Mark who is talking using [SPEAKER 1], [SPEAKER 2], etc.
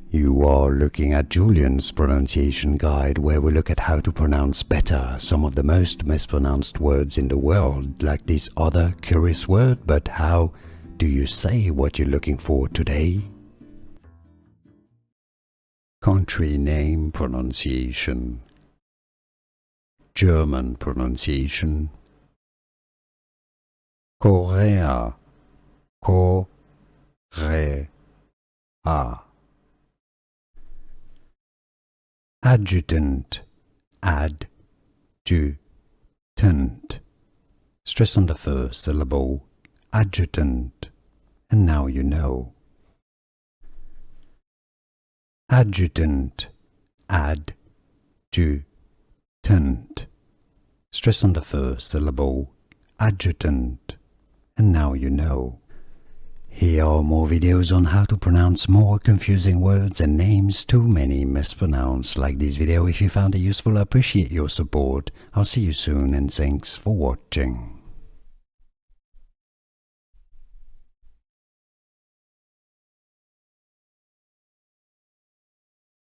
[SPEAKER 1] You are looking at Julian's pronunciation guide, where we look at how to pronounce better some of the most mispronounced words in the world, like this other curious word. But how do you say what you're looking for today? Country name pronunciation, German pronunciation, Korea, Korea. Adjutant, adjutant. Stress on the first syllable, adjutant, and now you know. Adjutant, adjutant. Stress on the first syllable, adjutant, and now you know. Here are more videos on how to pronounce more confusing words and names too many mispronounced. Like this video if you found it useful. I appreciate your support. I'll see you soon and thanks for watching.